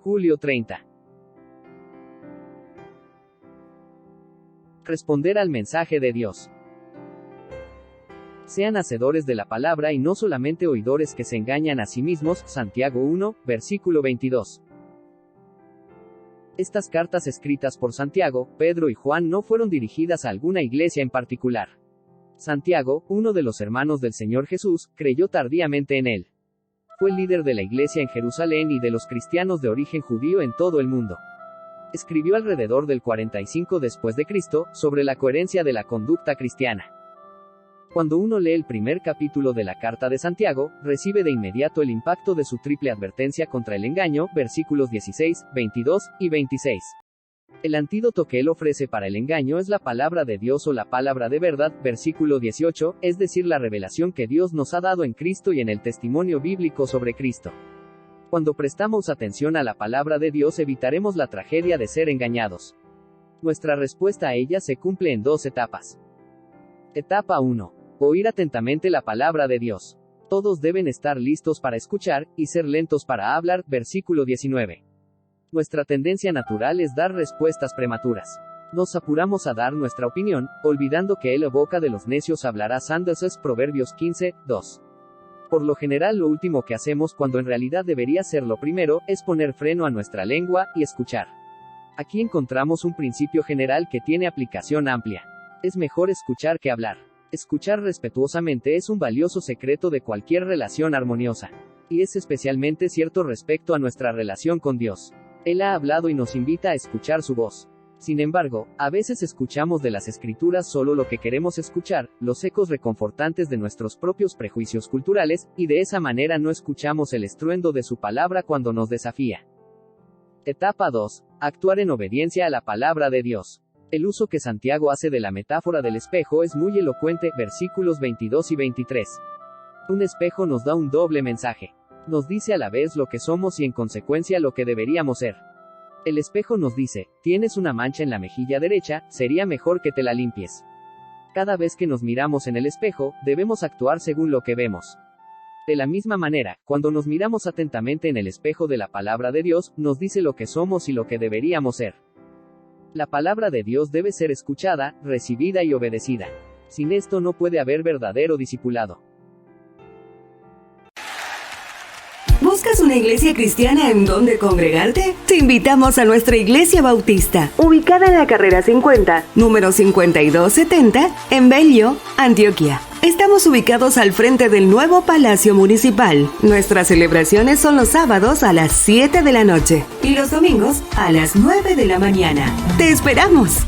Julio 30. Responder al mensaje de Dios. Sean hacedores de la palabra y no solamente oidores que se engañan a sí mismos. Santiago 1, versículo 22. Estas cartas escritas por Santiago, Pedro y Juan no fueron dirigidas a alguna iglesia en particular. Santiago, uno de los hermanos del Señor Jesús, creyó tardíamente en él. Fue el líder de la iglesia en Jerusalén y de los cristianos de origen judío en todo el mundo. Escribió alrededor del 45 después de Cristo, sobre la coherencia de la conducta cristiana. Cuando uno lee el primer capítulo de la carta de Santiago, recibe de inmediato el impacto de su triple advertencia contra el engaño, versículos 16, 22 y 26. El antídoto que él ofrece para el engaño es la palabra de Dios o la palabra de verdad, versículo 18, es decir, la revelación que Dios nos ha dado en Cristo y en el testimonio bíblico sobre Cristo. Cuando prestamos atención a la palabra de Dios evitaremos la tragedia de ser engañados. Nuestra respuesta a ella se cumple en dos etapas. Etapa 1. Oír atentamente la palabra de Dios. Todos deben estar listos para escuchar, y ser lentos para hablar, versículo 19. Nuestra tendencia natural es dar respuestas prematuras. Nos apuramos a dar nuestra opinión, olvidando que la boca de los necios hablará sandeces, Proverbios 15, 2. Por lo general lo último que hacemos cuando en realidad debería ser lo primero, es poner freno a nuestra lengua, y escuchar. Aquí encontramos un principio general que tiene aplicación amplia. Es mejor escuchar que hablar. Escuchar respetuosamente es un valioso secreto de cualquier relación armoniosa. Y es especialmente cierto respecto a nuestra relación con Dios. Él ha hablado y nos invita a escuchar su voz. Sin embargo, a veces escuchamos de las Escrituras solo lo que queremos escuchar, los ecos reconfortantes de nuestros propios prejuicios culturales, y de esa manera no escuchamos el estruendo de su palabra cuando nos desafía. Etapa 2. Actuar en obediencia a la palabra de Dios. El uso que Santiago hace de la metáfora del espejo es muy elocuente, versículos 22 y 23. Un espejo nos da un doble mensaje. Nos dice a la vez lo que somos y en consecuencia lo que deberíamos ser. El espejo nos dice, tienes una mancha en la mejilla derecha, sería mejor que te la limpies. Cada vez que nos miramos en el espejo, debemos actuar según lo que vemos. De la misma manera, cuando nos miramos atentamente en el espejo de la palabra de Dios, nos dice lo que somos y lo que deberíamos ser. La palabra de Dios debe ser escuchada, recibida y obedecida. Sin esto no puede haber verdadero discipulado. ¿Buscas una iglesia cristiana en donde congregarte? Te invitamos a nuestra iglesia bautista, ubicada en la carrera 50, número 5270, en Bello, Antioquia. Estamos ubicados al frente del nuevo Palacio Municipal. Nuestras celebraciones son los sábados a las 7 de la noche y los domingos a las 9 de la mañana. ¡Te esperamos!